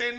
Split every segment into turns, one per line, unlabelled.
3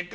1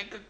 1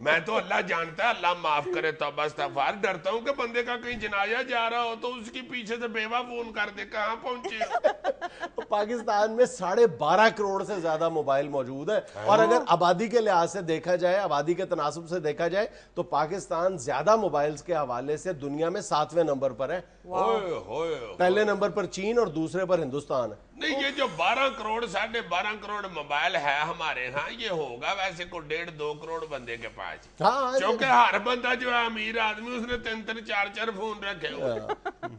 میں تو اللہ جانتا ہے, اللہ معاف کرے, توبہ استغفار, ڈرتا ہوں کہ بندے کا کہیں جنازہ جا رہا ہو تو اس کی پیچھے سے بیوہ فون کر دے کہاں پہنچے ہو.
پاکستان میں 12.5 کروڑ سے زیادہ موبائل موجود ہیں, اور اگر آبادی کے لحاظ سے دیکھا جائے, آبادی کے تناسب سے دیکھا جائے تو پاکستان زیادہ موبائلز کے حوالے سے دنیا میں 7ویں نمبر پر ہے. پہلے نمبر پر چین اور دوسرے پر ہندوستان ہے.
نہیں, یہ جو 12 کروڑ 12.5 کروڑ موبائل ہے ہمارے ہاں, یہ ہوگا ویسے کو 1.5-2 کروڑ بندے کے پاس, کیونکہ ہر بندہ جو ہے امیر آدمی اس نے 3-4 فون رکھے ہوئے.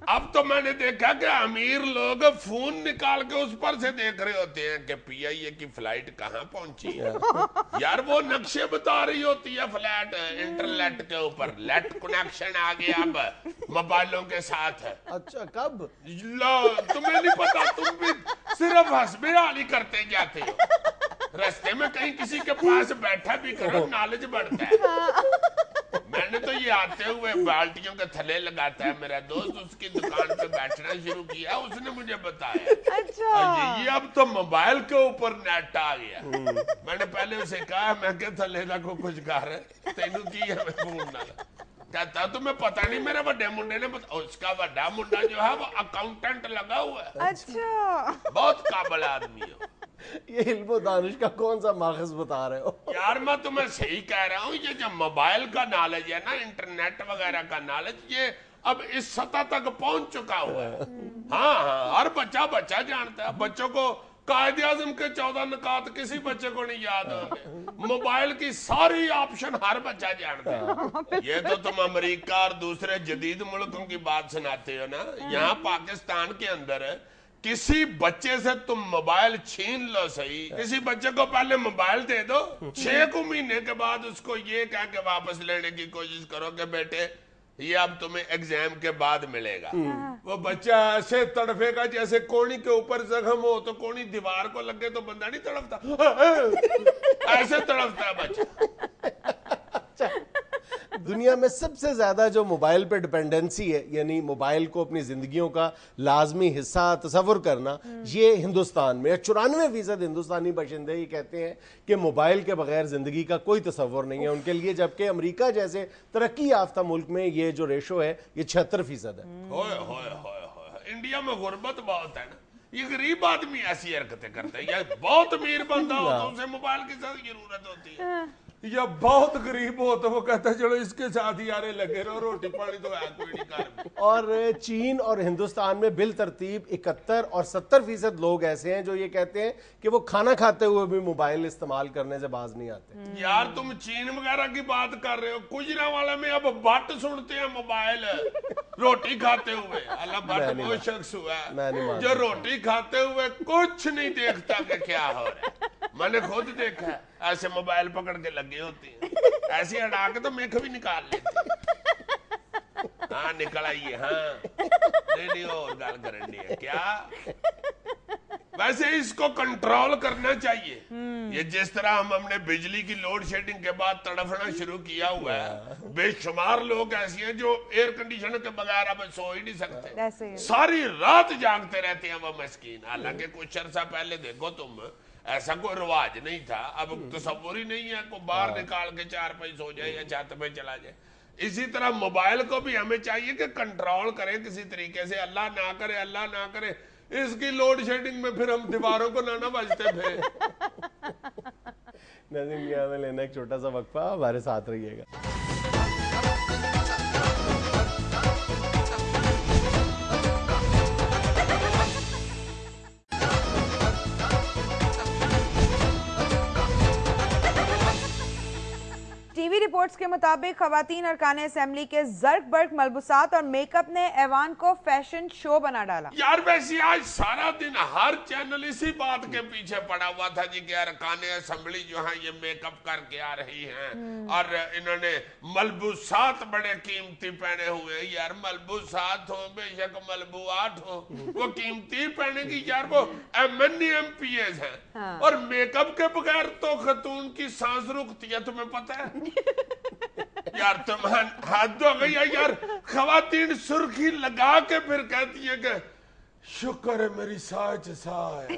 اب تو میں نے دیکھا کہ امیر لوگ فون نکال کے اس پر سے دیکھ رہے ہوتے ہیں کہ پی آئی اے کی فلائٹ کہاں پہنچی ہے. یار وہ نقشے بتا رہی ہوتی ہے فلائٹ انٹرنیٹ کے اوپر, لیٹ کنیکشن آ گیا اب موبائلوں کے ساتھ.
اچھا, کب؟
تمہیں نہیں پتا, تم بھی صرف حسب حالی کرتے جاتے ہو. رستے میں کہیں کسی کے پاس بیٹھا بھی کرو, نالج بڑھتا ہے. میں نے تو یہ آتے ہوئے بالٹیوں کے تھلے لگاتا ہے میرا دوست, اس کی دکان پہ بیٹھنا شروع کیا, اس نے مجھے بتایا.
اچھا,
یہ اب تو موبائل کے اوپر نیٹ آ گیا. میں نے پہلے اسے کہا, میں کہ تھلے لگو کچھ کر تینوں کی ہمیں فون نہ لگا. کہتا تمہیں پتہ نہیں, میرے بڑے منڈے نے اس کا بڑا منڈا جو ہے وہ اکاؤنٹنٹ لگا ہوا ہے.
اچھا,
بہت قابل آدمی ہے.
یہ علم و دانش کا کون سا ماخذ بتا رہے ہو؟
یار میں تمہیں صحیح کہہ رہا ہوں, یہ جو موبائل کا نالج ہے نا, انٹرنیٹ وغیرہ کا نالج, یہ اب اس سطح تک پہنچ چکا ہوا ہے. ہاں, ہر بچہ جانتا ہے. بچوں کو قائد اعظم کے 14 نکات کسی بچے کو نہیں یاد ہوں گے. موبائل کی ساری آپشن ہر بچہ جانتا ہے. یہ تو تم امریکہ اور دوسرے جدید ملکوں کی بات سناتے ہو نا, یہاں پاکستان کے اندر کسی بچے سے تم موبائل چھین لو صحیح, کسی بچے کو پہلے موبائل دے دو, 6 مہینے کے بعد اس کو یہ کہہ کے واپس لینے کی کوشش کرو کہ بیٹے یہ اب تمہیں ایگزام کے بعد ملے گا. وہ بچہ ایسے تڑفے گا جیسے کونی کے اوپر زخم ہو تو کونی دیوار کو لگے تو بندہ نہیں تڑفتا, ایسے تڑفتا ہے بچہ.
دنیا میں سب سے زیادہ جو موبائل پہ ڈیپینڈنسی ہے, یعنی موبائل کو اپنی زندگیوں کا لازمی حصہ تصور کرنا, یہ ہندوستان میں 94% ہندوستانی باشندے یہ کہتے ہیں کہ موبائل کے بغیر زندگی کا کوئی تصور نہیں ہے ان کے لیے, جبکہ امریکہ جیسے ترقی یافتہ ملک میں یہ جو ریشو ہے یہ 76% ہے.
انڈیا میں غربت بہت ہے نا, یہ غریب آدمی ایسی حرکتیں کرتے ہیں. یا بہت امیر بندہ ہو تو اسے موبائل کی ضرورت ہوتی ہے, یا بہت غریب ہو تو وہ کہتا ہے چلو اس کے ساتھ یارے لگے رہو, روٹی پانی تو ہے کوئی نہیں کر.
اور چین اور ہندوستان میں بالترتیب 71 اور 70% لوگ ایسے ہیں جو یہ کہتے ہیں کہ وہ کھانا کھاتے ہوئے بھی موبائل استعمال کرنے سے باز نہیں آتے.
یار تم چین وغیرہ کی بات کر رہے ہو, گجرانوالے میں اب بٹ سنتے ہیں موبائل روٹی کھاتے ہوئے. اللہ بٹ وہ شخص ہوا ہے جو روٹی کھاتے ہوئے کچھ نہیں دیکھتا کہ کیا ہو رہا ہے. میں نے خود دیکھا ہے, ایسے موبائل پکڑ کے لگے ہوتے ہیں, ایسے ہٹا کے تو میک بھی نکال لیتے. ہاں نکل آئیے, ہاں نہیں اور گال کرنی ہے کیا. ویسے اس کو کنٹرول کرنا چاہیے. یہ جس طرح ہم نے بجلی کی لوڈ شیڈنگ کے بعد تڑفنا شروع کیا ہوا ہے, بے شمار لوگ ایسے ہیں جو ایئر کنڈیشن کے بغیر اب سو ہی نہیں سکتے, ساری رات جاگتے رہتے ہیں وہ مسکین. حالانکہ کچھ عرصہ پہلے دیکھو تم, ایسا کوئی رواج نہیں تھا. اب تصور ہی نہیں ہے کوئی باہر نکال کے 4 پیسے سو جائے یا چھت پہ چلا جائے. اسی طرح موبائل کو بھی ہمیں چاہیے کہ کنٹرول کریں کسی طریقے سے. اللہ نہ کرے اس کی لوڈ شیڈنگ میں پھر ہم دیواروں کو نہ بجتے پھرے.
ناظرین یہاں میں لینا ایک چھوٹا سا وقفہ, ہمارے ساتھ رہیے گا.
ٹی وی رپورٹس کے مطابق خواتین ارکان اسمبلی کے زرق برق ملبوسات اور میک اپ نے ایوان کو فیشن شو بنا ڈالا.
یار ویسے آج سارا دن ہر چینل اسی بات کے پیچھے پڑا ہوا تھا جی کہ ارکان اسمبلی جو ہیں یہ میک اپ کر کے آ رہی ہیں اور انہوں نے ملبوسات بڑے قیمتی پہنے ہوئے ہیں. یار ملبوسات ہوں بے شک ملبوعات ہوں, وہ قیمتی پہنے کی. یار وہ MNPs ہیں اور میک اپ کے بغیر تو خاتون کی سانس رکتی ہے, تمہیں پتہ ہے. یار تم حد ہو گئی ہے یار. خواتین سرخی لگا کے پھر کہتی ہے کہ شکر ہے میری ساچ سا ہے.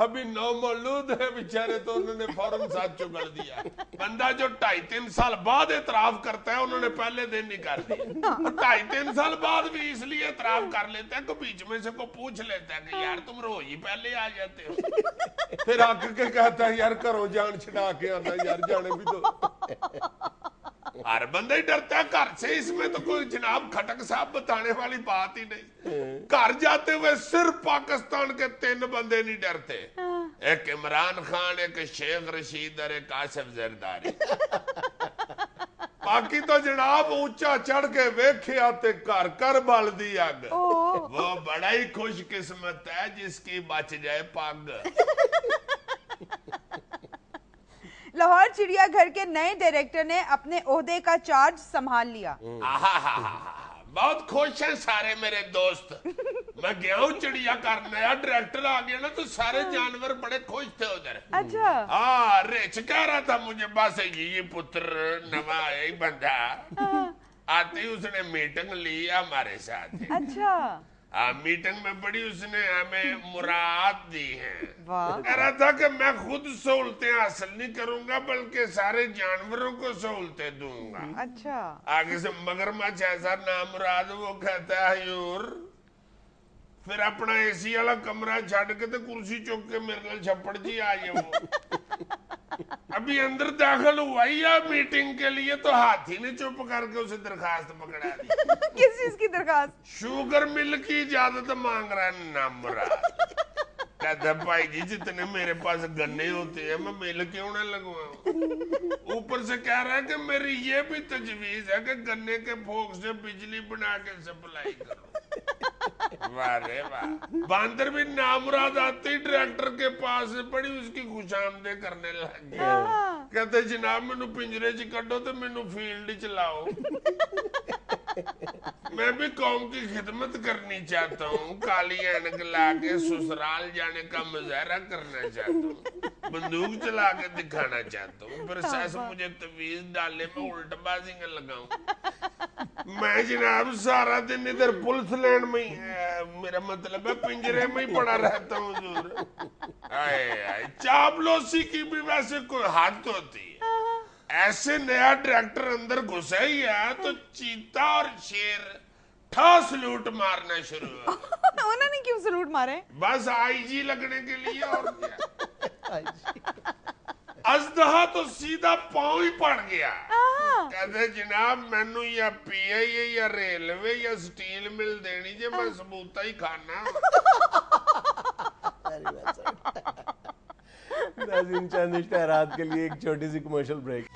ابھی نو مولود ہے بیچارے تو انہوں نے فوراً ساتھ چگڑ دیا. بندہ جو 2.5-3 سال بعد اعتراف کرتا ہے انہوں نے پہلے دن ہی کر دیا. 2.5-3 سال بعد بھی اس لیے اعتراف کر لیتے ہیں کہ بیچ میں سے کو پوچھ لیتا ہے کہ یار تم روز ہی پہلے آ جاتے ہو. پھر آ کے کہتا ہے یار کرو جان چھڑا کے آنا یار جانے بھی دو. ہر بندہ ہی ڈرتا ہے گھر سے. اس میں تو کوئی جناب کھٹک صاحب بتانے والی بات ہی نہیں. گھر جاتے ہوئے صرف پاکستان کے 3 بندے نہیں ڈرتے, ایک عمران خان, ایک شیخ رشید اور ایک آصف زرداری. باقی تو جناب اونچا چڑھ کے ویکھے آتے گھر کر بال دی اگ. وہ بڑا ہی خوش قسمت ہے جس کی بچ جائے پگ.
لاہور چڑیا گھر کے نئے ڈائریکٹر نے اپنے عہدے کا چارج سنبھال لیا.
بہت خوش ہیں سارے میرے دوست. میں گیا ہوں چڑیا گھر, نیا ڈائریکٹر آ گیا نا تو سارے جانور بڑے خوش تھے ادھر.
اچھا
ہاں, ریچ کہہ رہا تھا مجھے بس یہ پتر نوا ہے بندہ آتے ہی اس نے میٹنگ لی ہمارے ساتھ.
اچھا
میٹنگ میں بڑی اس نے ہمیں مراد دی ہیں.
واہ,
کہہ رہا تھا کہ میں خود سہولتیں حاصل نہیں کروں گا بلکہ سارے جانوروں کو سہولتیں دوں گا.
اچھا
آگے سے مگرمچھ ایسا نامراد وہ کہتا ہے حضور پھر اپنا اے سی والا کمرہ چھڈ کے تے کرسی چک کے میرے نال چھپڑ جی آ جاؤ. ابھی اندر داخل ہوا ہی ہے میٹنگ کے لیے تو ہاتھی نے چپ کر کے اسے درخواست پکڑا دی.
کس چیز کی درخواست؟
شوگر مل کی اجازت مانگ رہا ہے نامراد. کہتا بھائی جی جتنے میرے پاس گنے ہوتے ہیں میں مل کیوں نہ لگواؤں. اوپر سے کہہ رہا ہے کہ میری یہ بھی تجویز ہے کہ گنے کے پھوک سے بجلی بنا کے سپلائی کرو. واہ رے واہ. باندر بھی نامراد آتے ہی ڈائریکٹر کے پاس بڑی اس کی خوش آمدید کرنے لگ گیا. کہتے جناب مینو پنجرے چ کڈو تو مینو فیلڈ چ لاؤ. میں بھی قوم کی خدمت کرنی چاہتا ہوں, کالی اینک لا کے سسرال جانے کا مظاہرہ کرنا چاہتا ہوں, بندوق چلا کے دکھانا چاہتا ہوں. پھر ساس مجھے تویز ڈالے میں الٹ بازی میں لگاؤں. میں جناب سارا دن ادھر پولیس لینڈ میں میرا مطلب ہے پنجرے میں ہی پڑا رہتا ہوں حضور. چاپلوسی کی بھی ویسے کوئی حد ہوتی ہے. ایسے نیا ڈائریکٹر اندر گھسا ہی ہے تو چیتا اور شیر ٹھا سلوٹ مارنا شروع ہو.
انہوں نے کیوں سلوٹ مارے؟
بس آئی جی لگنے کے لیے. اور کیا ازدہا تو سیدھا پاؤں ہی پڑ گیا. کہتے جناب مینو یا پی آئی اے یا ریلوے یا سٹیل مل دینی جے میں ثبوتا ہی کھانا.
ناظرین چند اشتہارات کے لیے ایک چھوٹی سی کمرشل بریک.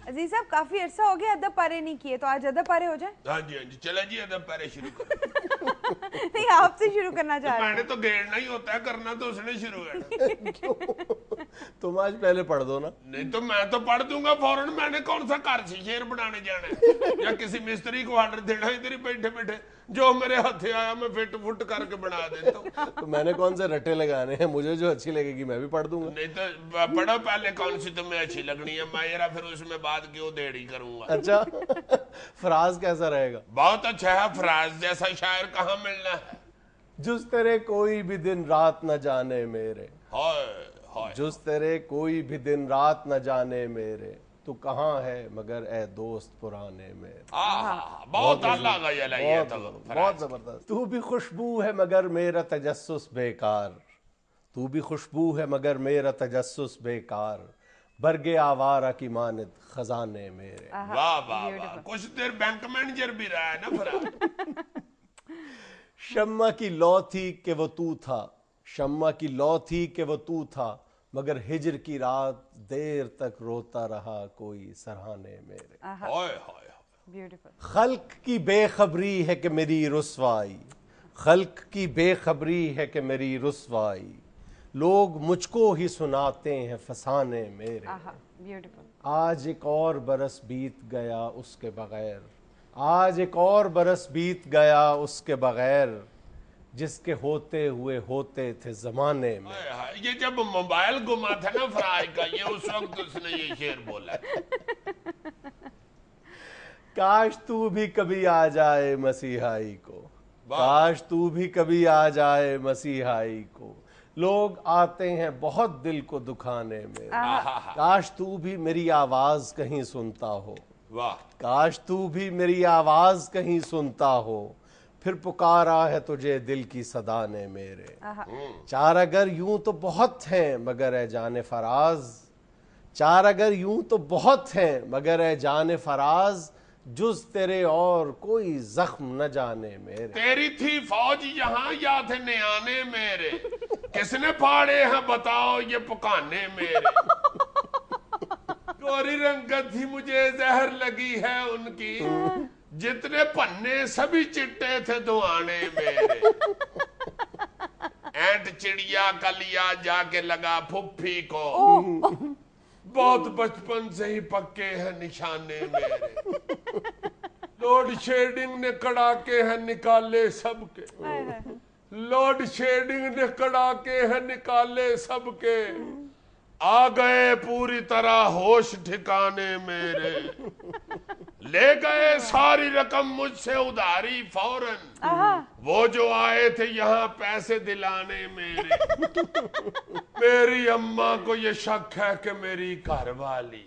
عزیز صاحب کافی عرصہ ہو گیا ادب پارے نہیں کیے, تو آج ادب پارے ہو جائیں.
ہاں جی چلے جی ادب پارے شروع کریں.
نہیں آپ سے شروع کرنا چاہ رہے
میں
ہیں.
نے تو گیڑنا ہی ہوتا ہے, کرنا تو اس نے شروع ہے.
تم آج پہلے پڑھ دو نا.
نہیں تو میں تو پڑھ دوں گا فوراً. میں نے کون سا گھر سے شیر بنانے جانا ہے یا کسی مستری کو آرڈر دینا ہے. ادھر ہی بیٹھے بیٹھے جو میرے ہاتھے آیا میں فٹ فٹ کر کے بنا دیتا ہوں.
تو میں نے کون سے رٹے لگانے ہیں, مجھے جو اچھی لگے گی میں بھی پڑھ دوں گا.
نہیں تو پڑھو پہلے کون سی تمہیں اچھی لگنی ہے, میں پھر اس میں بات کیوں دیڑی کروں گا.
اچھا فراز کیسا رہے گا؟
بہت اچھا ہے. فراز جیسا شاعر کہاں ملنا ہے.
جس تیرے کوئی بھی دن رات نہ جانے میرے, جس تیرے کوئی بھی دن رات نہ جانے میرے, تو کہاں ہے مگر اے دوست پرانے میرے.
بہت اللہ کا یہ لائے تھا.
بہت زبردست. تو بھی خوشبو ہے مگر میرا تجسس بیکار, تو بھی خوشبو ہے مگر میرا تجسس بیکار, برگ آوارہ کی مانند خزانے میرے.
واہ واہ واہ. کچھ دیر بینک مینیجر بھی رہا ہے نا فراز.
شمع کی لو تھی کہ وہ تو تھا, شمع کی لو تھی کہ وہ تو تھا, مگر ہجر کی رات دیر تک روتا رہا کوئی سرہانے میرے. خلق کی بے خبری ہے کہ میری رسوائی, خلق کی بے خبری ہے کہ میری رسوائی, لوگ مجھ کو ہی سناتے ہیں فسانے میرے. آج ایک اور برس بیت گیا اس کے بغیر, آج ایک اور برس بیت گیا اس کے بغیر, جس کے ہوتے ہوئے ہوتے تھے زمانے میں.
یہ جب موبائل گما تھا نا فراج کا، یہ اس وقت اس نے یہ شعر بولا.
کاش تو بھی کبھی آ جائے مسیحائی کو، کاش تو بھی کبھی آ جائے مسیحائی کو، لوگ آتے ہیں بہت دل کو دکھانے میں، کاش تو بھی میری آواز کہیں سنتا ہو،
واہ،
کاش تو بھی میری آواز کہیں سنتا ہو، پھر پکارا ہے تجھے دل کی صدا نے میرے. چار اگر یوں تو بہت ہیں مگر اے جان فراز، چار اگر یوں تو بہت ہیں مگر اے جان فراز، جز تیرے اور کوئی زخم نہ جانے میرے.
تیری تھی فوج یہاں یا تھے نیانے میرے، کس نے پھاڑے ہیں بتاؤ یہ پکانے میرے. گوری رنگت ہی مجھے زہر لگی ہے ان کی، جتنے پنے سبھی چٹے تھے دعانے میرے. اینٹ چڑیا کا لیا جا کے لگا پھپھی کو، بہت بچپن سے ہی پکے ہیں نشانے میرے. لوڈ شیڈنگ نے کڑاکے ہیں نکالے سب کے، لوڈ شیڈنگ نے کڑاکے ہیں نکالے سب کے، آ گئے پوری طرح ہوش ٹھکانے میرے. لے گئے ساری رقم مجھ سے ادھاری فوراً، وہ جو آئے تھے یہاں پیسے دلانے میرے. میری اماں کو یہ شک ہے کہ میری گھر والی،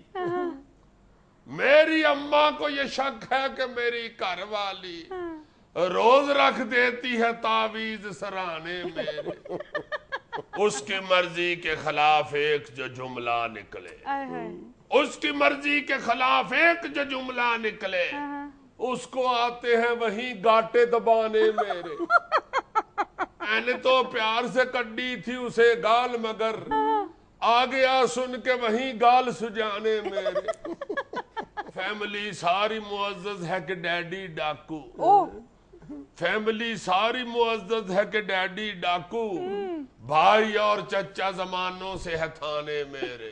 میری اماں کو یہ شک ہے کہ میری گھر والی روز رکھ دیتی ہے تعویذ سرانے میرے. اس کی مرضی کے خلاف ایک جو جملہ نکلے، اس کی مرضی کے خلاف ایک جو جملہ نکلے، اس کو آتے ہیں وہیں گاٹے دبانے میرے. میں نے تو پیار سے کڈی تھی اسے گال، مگر آ گیا سن کے وہیں گال سجانے میرے. فیملی ساری معزز ہے کہ ڈیڈی ڈاکو، فیملی ساری معزز ہے کہ ڈیڈی ڈاکو، بھائی اور چچا زمانوں سے ہے تھانے میرے.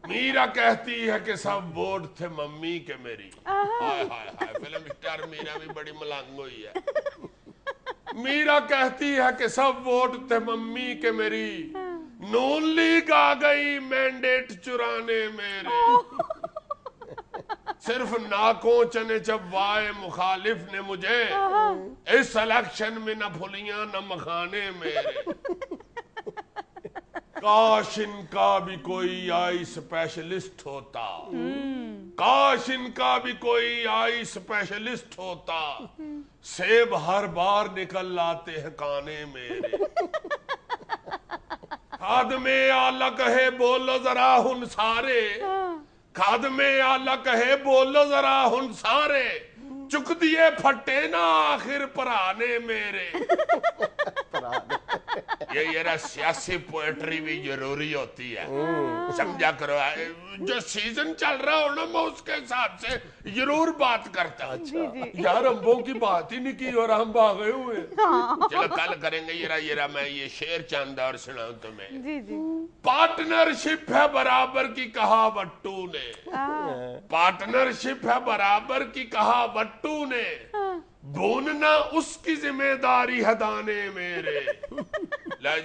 میرا کہتی ہے کہ سب ووٹ تھے ممی کے میری. ہائے ہائے ہائے، فلم سٹار میرا بھی بڑی ملنگ ہوئی ہے. میرا کہتی ہے کہ سب ووٹ تھے ممی کے میری، نون لیگ آ گئی مینڈیٹ چرانے میرے. صرف ناکوں چنے چبوائے مخالف نے مجھے، اس الیکشن میں نہ پھلیاں نہ مکھانے میرے. کاش ان کا بھی کوئی آئی اسپیشلسٹ ہوتا، کاش ان کا بھی کوئی آئی اسپیشلسٹ ہوتا، سیب ہر بار نکل لاتے ہیں کانے میرے. خادم اعلیٰ کہے بولو ذرا ہن سارے، خادم اعلیٰ کہے بولو ذرا ہن سارے، چک دیے پھٹے نا آخر پرانے میرے. یہ سیاسی پوئٹری بھی ضروری ہوتی ہے، سمجھا کرو. جو سیزن چل رہا ہو نا میں اس کے حساب سے ضرور بات کرتا ہوں. یار امبوں کی بات ہی نہیں کی اور ہم بھاگے ہوئے. چلو کل کریں گے. یہ میں یہ شعر چاند اور سناؤں تمہیں. پارٹنرشپ ہے برابر کی کہا بٹو نے، پارٹنرشپ ہے برابر کی کہا بٹو نے، بھوننا اس کی ذمہ داری ہے دانے میرے.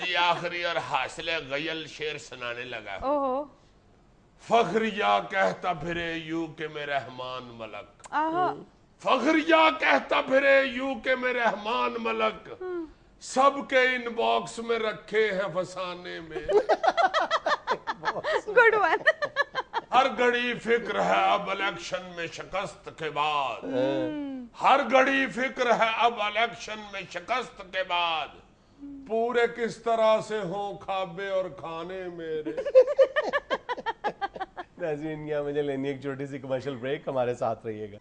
جی آخری اور حاصل غیل شعر سنانے لگا. فخریہ کہتا پھرے یوں کہ میں رحمان ملک، فخریہ کہتا پھرے یوں کہ میں رحمان ملک، سب کے ان باکس میں رکھے ہیں فسانے میں.
Good one.
ہر گھڑی فکر ہے اب الیکشن میں شکست کے بعد، ہر گھڑی فکر ہے اب الیکشن میں شکست کے بعد، پورے کس طرح سے ہوں کھابے اور کھانے میرے.
ناظرین یہاں مجھے لینی ایک چھوٹی سی کمرشل بریک، ہمارے ساتھ رہیے گا.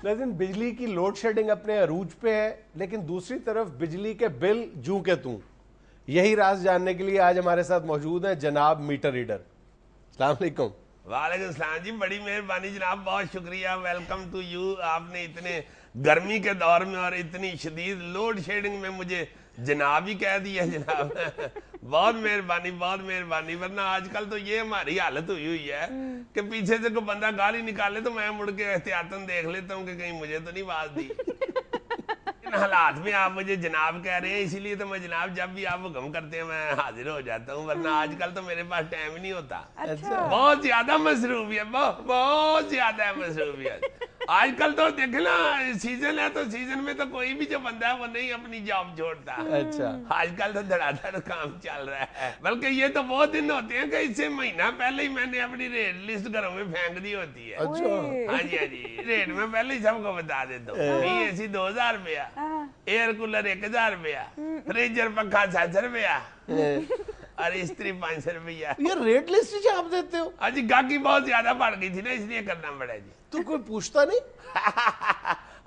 لیکن بجلی کی لوڈ شیڈنگ اپنے عروج پہ ہے، لیکن دوسری طرف بجلی کے بل جوں کے توں. یہی راز جاننے کے لیے آج ہمارے ساتھ موجود ہیں جناب میٹر ریڈر. السلام علیکم.
وعلیکم السلام جی، بڑی مہربانی جناب، بہت شکریہ. Welcome to you. آپ نے اتنے گرمی کے دور میں اور اتنی شدید لوڈ شیڈنگ میں مجھے جناب ہی کہہ دیا جناب. بہت مہربانی, ورنہ آج کل تو یہ ہماری حالت ہوئی ہے کہ پیچھے سے کوئی بندہ گالی نکالے تو میں مڑ کے احتیاطاً دیکھ لیتا ہوں کہ کہیں مجھے تو نہیں آواز دی. ان حالات میں آپ مجھے جناب کہہ رہے ہیں, اسی لیے تو میں جناب جب بھی آپ حکم کرتے ہیں میں حاضر ہو جاتا ہوں, ورنہ آج کل تو میرے پاس ٹائم ہی نہیں ہوتا. بہت زیادہ مصروفیت, بہت زیادہ مصروفیت. آج کل تو دیکھیں نا سیزن ہے تو سیزن میں تو کوئی بھی جو بندہ ہے وہ نہیں اپنی جاب چھوڑتا.
اچھا,
آج کل تو دھڑا دھڑ کام چل رہا ہے, بلکہ یہ تو وہ دن ہوتے ہیں کہ اس سے مہینہ پہلے ہی میں نے اپنی ریٹ لسٹ گھروں میں پھینک دی ہوتی ہے. ہاں جی, ریٹ میں پہلے ہی سب کو بتا دیتا ہوں. اے سی 2000 روپیہ, ایئر کولر 1000 روپیہ, فریجر پنکھا 700 روپیہ اور استری 500 روپیہ.
یہ ریٹ لسٹ ہی آپ دیتے ہو؟
ہاں جی, گاہکی بہت زیادہ بڑھ گئی تھی نا, اس لیے کرنا پڑا جی.
تو کوئی پوچھتا نہیں؟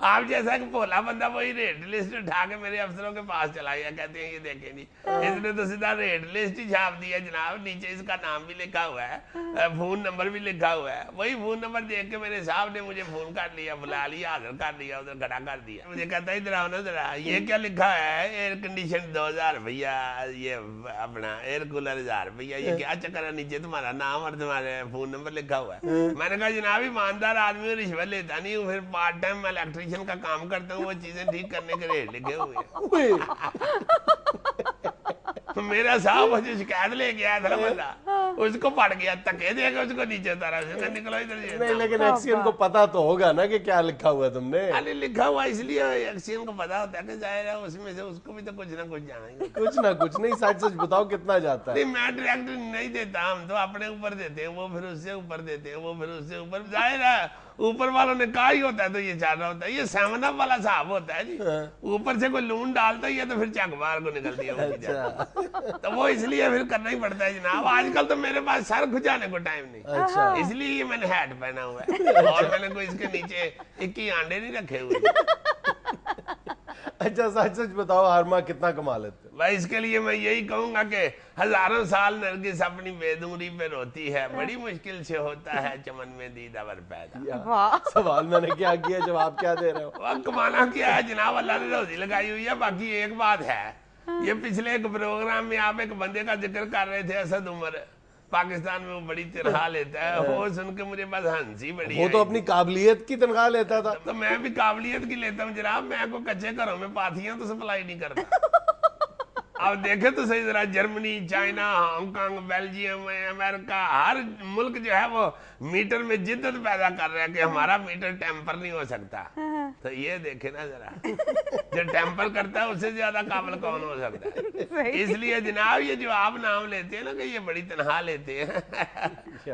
آپ جیسا کہ بولا بندہ وہی ریٹ لسٹ اٹھا کے میرے افسروں کے پاس چلا گیا, کہتے ہیں یہ دیکھیں جی اس نے تو سیدھا ریٹ لسٹ ہی چھاپ دیا جناب, نیچے اس کا نام بھی لکھا ہوا ہے, فون نمبر بھی لکھا ہوا ہے. وہی فون نمبر دیکھ کے میرے صاحب نے مجھے فون کر لیا, بلا لیا, حاضر کر دیا, ادھر کھڑا کر دیا. مجھے کہتا ہے ادھر آؤ نا ذرا, یہ کیا لکھا ہے؟ ایئر کنڈیشن 2000 روپیہ, یہ اپنا ایئر کولر 1000 روپیہ, یہ کیا چکر ہے؟ نیچے تمہارا نام اور تمہارے فون نمبر لکھا ہوا ہے. میں نے کہا جناب ایماندار آدمی رشوت لیتا نہیں ہوں, پھر پارٹ ٹائم الیکٹریشین کا کام کرتا ہوں, وہ چیزیں ٹھیک کرنے کے ریٹ لکھے ہوئے ہیں. میرا صاحب مجھے شکایت لے گیا تھا بندہ, اس کو پڑ گیا, تکے دے گا اس کو نیچے اتارا, نکلو ادھر.
نہیں لیکن ایکسین کو پتا تو ہوگا نا کہ کیا لکھا ہوا ہے تم نے.
ارے لکھا ہوا اس لیے ایکسین کو پتا ہوتا ہے کہ ظاہر ہے اس میں سے اس کو بھی تو کچھ نہ کچھ جانا ہی.
کچھ نہ کچھ نہیں, سچ سچ بتاؤ کتنا جاتا ہے؟
نہیں میں ڈائریکٹ نہیں دیتا, ہم تو اپنے اوپر دیتے ہیں, وہ پھر اس سے اوپر دیتے ہیں, وہ پھر اس سے اوپر. ظاہر ہے اوپر والوں نے کہا ہی ہوتا ہے تو یہ چل رہا ہوتا ہے. یہ 7 اپ والا صاحب ہوتا ہے جی, اوپر سے کوئی لون ڈالتا ہی ہے تو پھر چک مار کو نکلتی ہے, تو وہ اس لیے پھر کرنا ہی پڑتا ہے جناب. آج کل تو میرے پاس سر کھجانے کو ٹائم نہیں, اس لیے میں نے ہیٹ پہنا ہوا ہے, اور میں نے کوئی اس کے نیچے 21 آنڈے نہیں رکھے ہوئے.
اچھا سچ سچ بتاؤ ہر ماہ کتنا کما لیتے؟
بھائی اس کے لیے میں یہی کہوں گا کہ ہزاروں سال نرگس اپنی بےدوری پہ روتی ہے, بڑی مشکل سے ہوتا ہے چمن میں دیدہ ور پیدا.
سوال میں نے کیا کیا, جواب کیا دے رہے ہو؟
وقت کمانا کیا ہے جناب, اللہ نے روزی لگائی ہوئی ہے. باقی ایک بات ہے, یہ پچھلے ایک پروگرام میں آپ ایک بندے کا ذکر کر رہے تھے, اسد عمر, پاکستان میں وہ بڑی تنخواہ لیتا ہے. وہ سن کے مجھے بس ہنسی بڑی.
وہ تو اپنی قابلیت کی تنخواہ لیتا تھا.
تو میں بھی قابلیت کی لیتا ہوں جناب, میں کو کچے گھروں میں پاتھیاں تو سپلائی نہیں کرتا. آپ دیکھیں تو صحیح ذرا, Germany, China, Hong Kong, Belgium, امریکہ, ہر ملک جو ہے وہ میٹر میں جدت پیدا کر رہا ہے کہ ہمارا میٹر ٹیمپر نہیں ہو سکتا. تو یہ دیکھیں نا ذرا, جو ٹیمپر کرتا ہے اس سے زیادہ قابل کون ہو سکتا ہے. اس لیے جناب یہ جو آپ نام لیتے ہیں نا کہ یہ بڑی تنخواہ لیتے ہیں,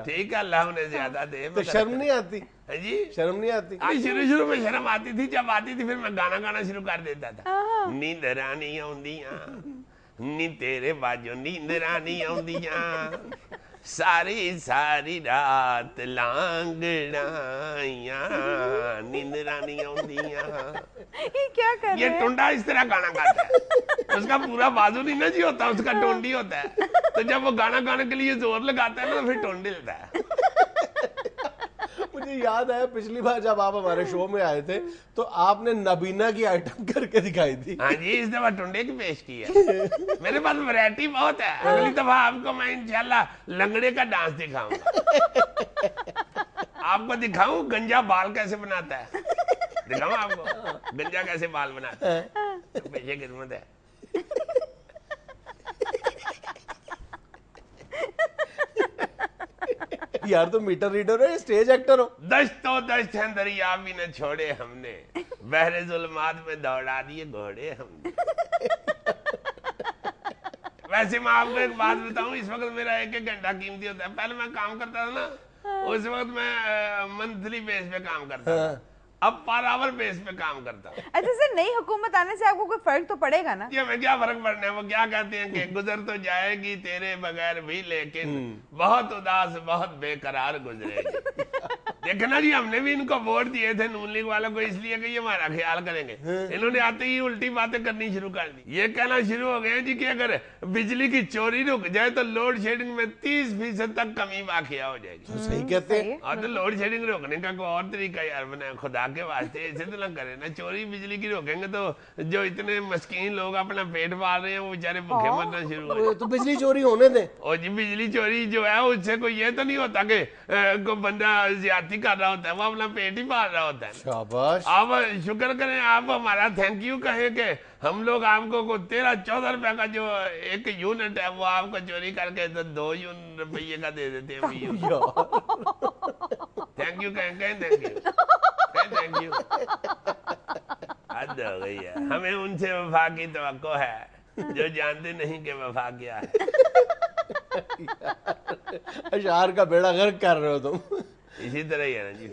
ٹھیک ہے اللہ انہیں زیادہ دے.
تو شرم نہیں آتی؟
جی
شرم نہیں آتی؟
شروع میں شرم آتی تھی, جب آتی تھی پھر میں گانا شروع کر دیتا تھا. نیند رانی آؤندیاں نی تیرے باجو, نیند رانی آؤندیاں ساری ساری رات لانگڑائیاں, نیند رانی آؤندیاں.
کیا کر رہے ہیں؟
یہ ٹونڈا اس طرح گانا گاتا ہے, اس کا پورا بازو نہیں نا جی ہوتا, اس کا ٹونڈی ہوتا ہے. تو جب وہ گانا گانے کے لیے زور لگاتا ہے نا تو پھر ٹونڈی لیتا ہے.
مجھے یاد ہے پچھلی بار جب آپ ہمارے شو میں آئے تھے تو آپ نے نبینا کی آئٹم کر کے دکھائی تھی.
ہاں جی, اس دفعہ ٹونڈے کی پیش کی ہے. میرے پاس ویرائٹی بہت ہے, اگلی دفعہ آپ کو میں انشاءاللہ لنگڑے کا ڈانس دکھاؤں گا. آپ کو دکھاؤں گنجا بال کیسے بناتا ہے, دکھاؤں آپ کو گنجا کیسے بال بناتا ہے. پیشے خدمت ہے.
یار تو میٹر ریڈر ہو, اسٹیج ایکٹر ہو.
دشت و دشت ہیں دریا بھی نہ چھوڑے ہم نے, بحر ظلمات میں دوڑا دیے گھوڑے ہم نے. ویسے میں آپ کو ایک بات بتاؤں, اس وقت میرا 1 گھنٹہ قیمتی ہوتا ہے. پہلے میں کام کرتا تھا نا, اس وقت میں منتھلی بیس پہ کام کرتا تھا, اب پر آور بیس پہ کام کرتا ہوں.
اچھا سر, نئی حکومت آنے سے آپ کو کوئی فرق تو پڑے گا نا؟
یہ ہمیں کیا فرق پڑنا ہے, وہ کیا کہتے ہیں کہ گزر تو جائے گی تیرے بغیر بھی, لیکن بہت اداس بہت بے قرار گزرے گی. دیکھنا جی ہم نے بھی ان کو ووٹ دیے تھے نون لیگ والوں کو اس لیے کہ یہ ہمارا خیال کریں گے. انہوں نے آتے ہی الٹی باتیں کرنی شروع کر دی. یہ کہنا شروع ہو گئے جی کہ اگر بجلی کی چوری رک جائے تو لوڈ شیڈنگ میں 30% تک کمی واقع ہو جائے گی.
صحیح کہتے ہیں.
اور تو لوڈ شیڈنگ روکنے کا کوئی اور طریقہ یار بنا خدا کے واسطے ایسے تو نہ کرے نا. چوری بجلی کی روکیں گے تو جو اتنے مسکین لوگ اپنا پیٹ پال رہے ہیں وہ بیچارے بھوکے مرنا شروع ہو جائے.
تو بجلی چوری ہونے دیں.
اور جی بجلی چوری جو ہے اس سے کوئی یہ تو نہیں ہوتا کہ کوئی بندہ زیادتی کر رہا ہوتا ہے, وہ اپنا پیٹ ہی پال رہا ہوتا ہے.
شاباش.
آپ شکر کریں, آپ ہمارا تھینک یو کہیں کہ ہم لوگ آپ کو 13-14 روپے کا جو ایک یونٹ ہے وہ آپ کو چوری کر کے 2 روپیے کا دے دیتے ہیں. تھینک یو کہیں تھینک یو تھینک یو. حد ہو گئی ہے. ہمیں ان سے وفا کی توقع ہے جو جانتے نہیں کہ وفا کیا ہے.
اشعار کا بیڑا غرق کر رہے ہو تم.
اسی طرح ہی ہے نا جی,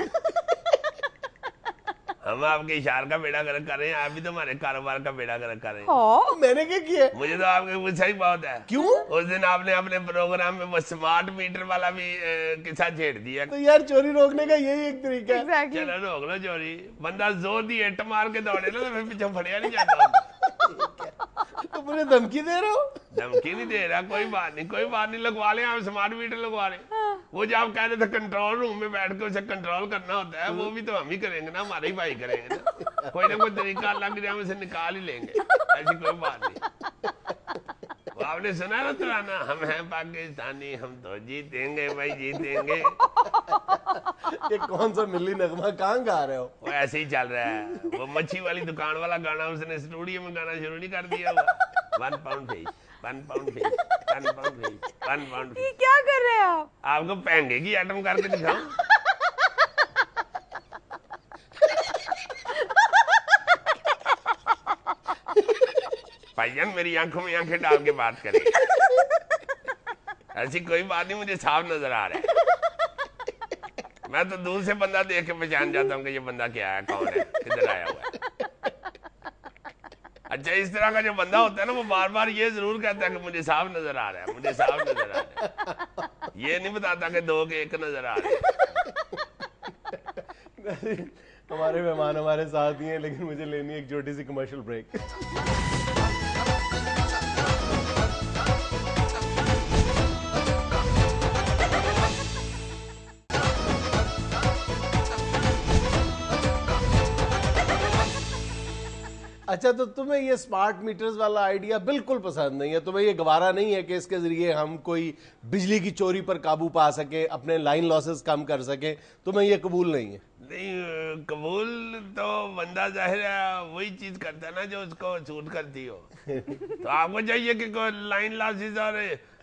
ہم آپ کے اشعار کا بیڑا غرق کر رہے ہیں, آپ بھی تو ہمارے کاروبار کا بیڑا غرق کر رہے ہیں.
میں نے کیا کیا؟
مجھے تو آپ کے غصہ ہی بہت ہے.
کیوں؟
اس دن آپ نے اپنے پروگرام میں وہ سمارٹ میٹر والا بھی قصہ چھیڑ دیا.
تو یار چوری روکنے کا یہی ایک طریقہ ہے.
چلو روک لو چوری. بندہ زور دی اٹ مار کے دوڑے نا تو پھر پیچھے پھڑیا نہیں جاتا.
تو مجھے دھمکی دے رہے ہو؟
دھمکی نہیں دے رہا, کوئی بات نہیں لگوا لیں. آپ سمارٹ میٹر لگوا لیں. وہ جو آپ کہہ رہے تھے کنٹرول روم میں بیٹھ کے اسے کنٹرول کرنا ہوتا ہے, وہ بھی تو ہم ہی کریں گے نا, ہمارے ہی بھائی کریں گے نا. کوئی نہ کوئی طریقہ اللہ کے ہم اسے نکال ہی لیں گے, ایسی کوئی بات نہیں. آپ نے سنا نا ترانہ, ہم ہیں پاکستانی ہم تو جیتیں گے بھائی جیتیں گے.
یہ کون سا ملی نغمہ کہاں گا رہے ہو؟
وہ ایسے ہی چل رہا ہے. وہ مچھی والی دکان والا گانا اس نے اسٹوڈیو میں گانا شروع نہیں کر دیا. 1 pound fish 1 pound fish 1 pound fish 1 pound fish.
کیا کر رہے ہیں
آپ کو پہنگے کی ایٹم کر کے دکھاؤں. بھائیان میری آنکھوں میں آنکھیں ڈال کے بات کریں. ایسی کوئی بات نہیں, مجھے صاف نظر آ رہا ہے. میں تو دور سے بندہ دیکھ کے پہچان جاتا ہوں کہ یہ بندہ کیا ہے, کون ہے, کدھر آیا ہوا ہے. اچھا اس طرح کا جو بندہ ہوتا ہے نا وہ بار بار یہ ضرور کہتا ہے کہ مجھے صاف نظر آ رہا ہے, مجھے صاف نظر آ رہا ہے. یہ نہیں بتاتا کہ 2 کے 1 نظر آ رہے ہیں.
ہمارے مہمان ہمارے ساتھ ہی ہیں, لیکن مجھے لینی ایک چھوٹی سی کمرشل بریک. اچھا تو تمہیں یہ سمارٹ میٹرز والا آئیڈیا بالکل پسند نہیں ہے, تمہیں یہ گوارا نہیں ہے کہ اس کے ذریعے ہم کوئی بجلی کی چوری پر قابو پا سکیں, اپنے لائن لاسز کم کر سکیں, تمہیں یہ قبول نہیں ہے؟
نہیں قبول تو بندہ ظاہر ہے وہی چیز کرتا ہے نا جو اس کو سوٹ کرتی ہو. تو آپ کو چاہیے کہ کوئی لائن لاسز اور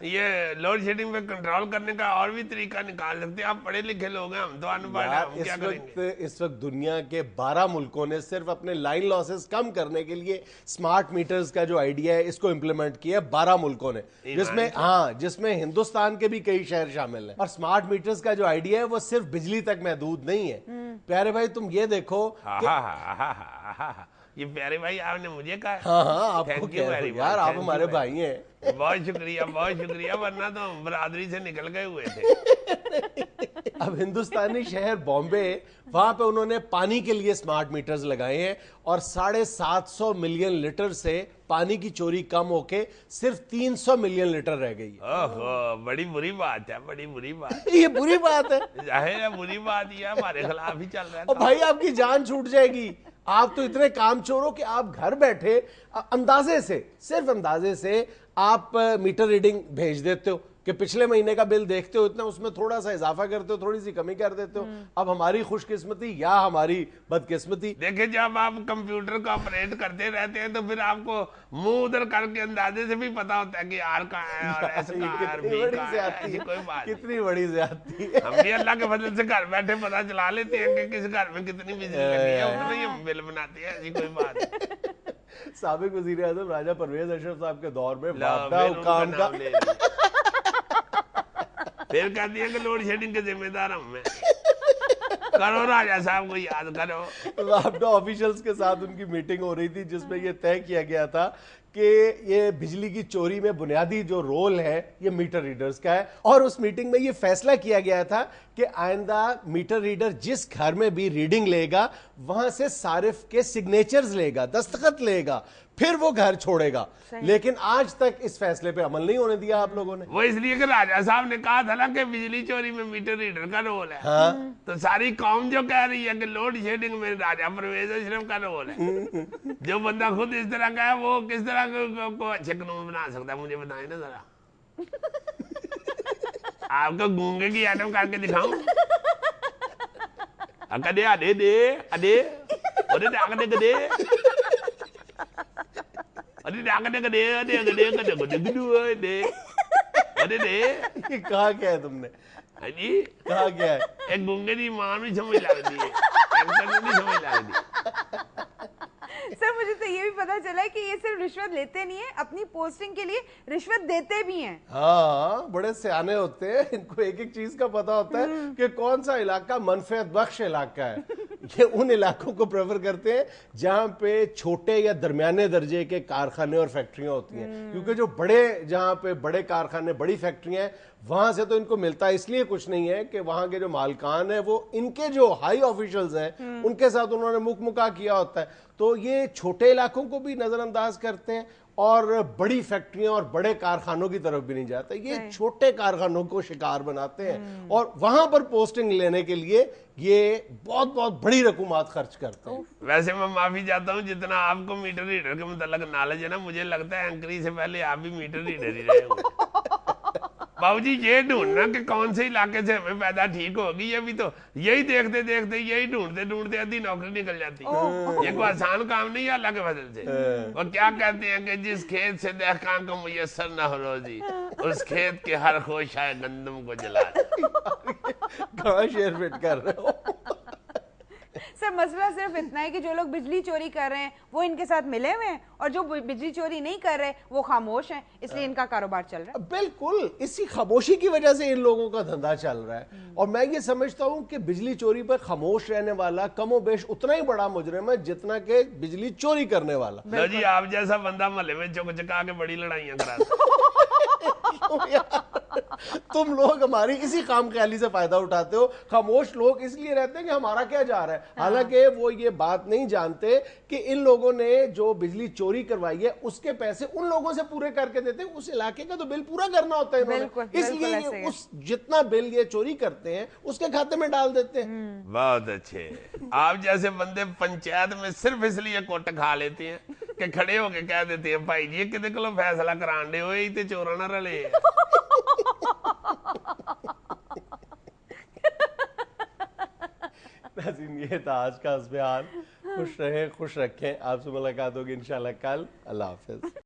یہ لوڈ شیڈنگ پہ کنٹرول کرنے کا اور بھی طریقہ نکال سکتے ہیں. آپ پڑھے لکھے لوگ ہیں, ہم تو ان پڑھ ہیں, ہم کیا کریں گے.
اس وقت دنیا کے 12 ملکوں نے صرف اپنے لائن لاسز کم کرنے کے لیے سمارٹ میٹرز کا جو آئیڈیا ہے اس کو امپلیمنٹ کیا ہے. 12 ملکوں نے, جس میں ہندوستان کے بھی کئی شہر شامل ہیں. اور سمارٹ میٹرز کا جو آئیڈیا ہے وہ صرف بجلی تک محدود نہیں ہے. پیارے بھائی تم یہ دیکھو,
یہ پیارے بھائی آپ نے مجھے کہا.
ہاں آپ کو یار, آپ ہمارے بھائی ہیں.
بہت شکریہ, ورنہ تو برادری سے نکل گئے ہوئے تھے.
اب ہندوستانی شہر بامبے, وہاں پہ انہوں نے پانی کے لیے سمارٹ میٹرز لگائے ہیں اور 750 ملین لیٹر سے پانی کی چوری کم ہو کے صرف 300 ملین لیٹر رہ گئی ہے.
اوہو, بڑی بری بات ہے, بڑی بری بات.
یہ بری بات ہے,
ظاہر ہے بری بات, یہ ہمارے خلاف ہی چل رہا ہے.
اور بھائی آپ کی جان چھوٹ جائے گی. آپ تو اتنے کام چور ہو کہ آپ گھر بیٹھے اندازے سے, صرف اندازے سے آپ میٹر ریڈنگ بھیج دیتے ہو کہ پچھلے مہینے کا بل دیکھتے ہو اتنا, اس میں تھوڑا سا اضافہ کرتے ہو, تھوڑی سی کمی کر دیتے ہو. اب ہماری خوش قسمتی یا ہماری بدقسمتی,
دیکھیں جب آپ کمپیوٹر کو آپریٹ کرتے رہتے ہیں تو پھر آپ کو منہ ادھر کر کے اندازے سے بھی پتا ہوتا ہے کہ آر کا ہے اور ایس کا ہے اور بی کا ہے. ایسی کوئی بات نہیں.
کتنی بڑی زیادتی ہے.
ہم بھی اللہ کے فضل سے گھر بیٹھے پتا چلا لیتے ہیں کہ کس گھر میں کتنی بجلی لگی ہے, اتنا ہی ہم بل بناتے ہیں. ایسی کوئی بات نہیں.
سابق وزیر اعظم راجہ پرویز اشرف صاحب کے دور میں وابڈہ حکام کا
پھر کہتی ہے کہ لوڈ شیڈنگ کے ذمہ دار ہم ہیں. کرو راجہ صاحب کو یاد کرو.
وابڈہ آفیشلز کے ساتھ ان کی میٹنگ ہو رہی تھی جس میں یہ طے کیا گیا تھا کہ یہ بجلی کی چوری میں بنیادی جو رول ہے یہ میٹر ریڈرز کا ہے، اور اس میٹنگ میں یہ فیصلہ کیا گیا تھا کہ آئندہ میٹر ریڈر جس گھر میں بھی ریڈنگ لے گا وہاں سے صارف کے سگنیچرز لے گا، دستخط لے گا، پھر وہ گھر چھوڑے گا. لیکن آج تک اس فیصلے پہ عمل نہیں ہونے دیا آپ لوگوں نے.
وہ اس لیے کہ راجہ صاحب نے کہا تھا نا کہ بجلی چوری میں میٹر ریڈر کا رول ہے، تو ساری قوم جو کہہ رہی ہے کہ لوڈ شیڈنگ میں راجہ پرویز اشرف کا رول ہے. جو بندہ خود اس طرح کا ہے وہ کس طرح کو اچھے قانون بنا سکتا ہے؟ مجھے بتائیں نا ذرا. آپ کو گونگے کی ایٹم کر کے دکھاؤں؟ دے اڈے دے اڈے اڈے ڈاک دے دے
یہ کہا کیا ہے تم نے؟ کہا کیا ہے؟
ایک گونگے دی ماں بھی سمجھ لگتی ہے، سمجھ لگتی.
سر مجھے تو یہ بھی پتا چلا ہے کہ یہ صرف رشوت لیتے نہیں ہیں، اپنی پوسٹنگ کے لیے رشوت دیتے بھی ہیں.
ہاں بڑے سیانے ہوتے ہیں، ان کو ایک ایک چیز کا پتا ہوتا ہے کہ کون سا علاقہ منفعت بخش علاقہ ہے. یہ ان علاقوں کو پریفر کرتے ہیں جہاں پہ چھوٹے یا درمیانے درجے کے کارخانے اور فیکٹریاں ہوتی ہیں، کیونکہ جو بڑے جہاں پہ بڑے کارخانے بڑی فیکٹریاں ہیں وہاں سے تو ان کو ملتا اس لیے کچھ نہیں ہے کہ وہاں کے جو مالکان ہیں وہ ان کے جو ہائی آفیشلز ہیں ان کے ساتھ انہوں نے مکا کیا ہوتا ہے. تو یہ چھوٹے علاقوں کو بھی نظر انداز کرتے ہیں اور بڑی فیکٹریاں اور بڑے کارخانوں کی طرف بھی نہیں جاتے، یہ چھوٹے کارخانوں کو شکار بناتے ہیں اور وہاں پر پوسٹنگ لینے کے لیے یہ بہت بہت بڑی رقومات خرچ کرتے ہیں.
ویسے میں معافی چاہتا ہوں، جتنا آپ کو میٹر ریڈر کے متعلق نالج ہے نا، مجھے لگتا ہے اینکری سے پہلے آپ بھی میٹر ریڈر ہی رہے ہوں. بابو جی یہ ڈھونڈنا کہ کون سے علاقے سے ہمیں پیدا ٹھیک ہوگی، یہ بھی تو یہی دیکھتے دیکھتے یہی ڈھونڈتے ڈھونڈتے آدھی نوکری نکل جاتی. یہ کوئی آسان کام نہیں ہے اللہ کے فضل سے. وہ کیا کہتے ہیں کہ جس کھیت سے دہقان کو میسر نہ ہو روزی، اس کھیت کے ہر خوشہ گندم کو جلا دے.
کہاں شیئر فٹ کر رہے ہو؟
سر مسئلہ صرف اتنا ہے کہ جو لوگ بجلی چوری کر رہے ہیں وہ ان کے ساتھ ملے ہوئے ہیں اور جو بجلی چوری نہیں کر رہے وہ خاموش ہیں، اس لیے ان کا کاروبار چل رہا ہے.
بالکل اسی خاموشی کی وجہ سے ان لوگوں کا دھندا چل رہا ہے. اور میں یہ سمجھتا ہوں کہ بجلی چوری پر خاموش رہنے والا کم و بیش اتنا ہی بڑا مجرم ہے جتنا کہ بجلی چوری کرنے والا.
لو جی آپ جیسا بندہ محلے میں چک چکا کے بڑی لڑائیاں کراتا.
تم لوگ ہماری اسی خام خیالی سے فائدہ اٹھاتے ہو. خاموش لوگ اس لیے رہتے ہیں کہ ہمارا کیا جا رہا ہے، حالانکہ وہ یہ بات نہیں جانتے کہ ان لوگوں نے جو بجلی چوری کروائی ہے اس کے پیسے ان لوگوں سے پورے کر کے دیتے ہیں. اس علاقے کا تو بل پورا کرنا ہوتا ہے انہوں نے، اس لیے یہ اس جتنا بل یہ چوری کرتے ہیں اس کے کھاتے میں ڈال دیتے ہیں.
بہت اچھے. آپ جیسے بندے پنچایت میں صرف اس لیے کوٹ کھا لیتے ہیں کہ کھڑے ہو کے کہہ دیتے ہیں بھائی جی کدے کلو فیصلہ کران دے ہوئے تے چوراں نہ رلے.
ناظرین یہ تھا آج کا حسب حال. خوش رہیں، خوش رکھیں. آپ سے ملاقات ہوگی انشاءاللہ کل. اللہ حافظ.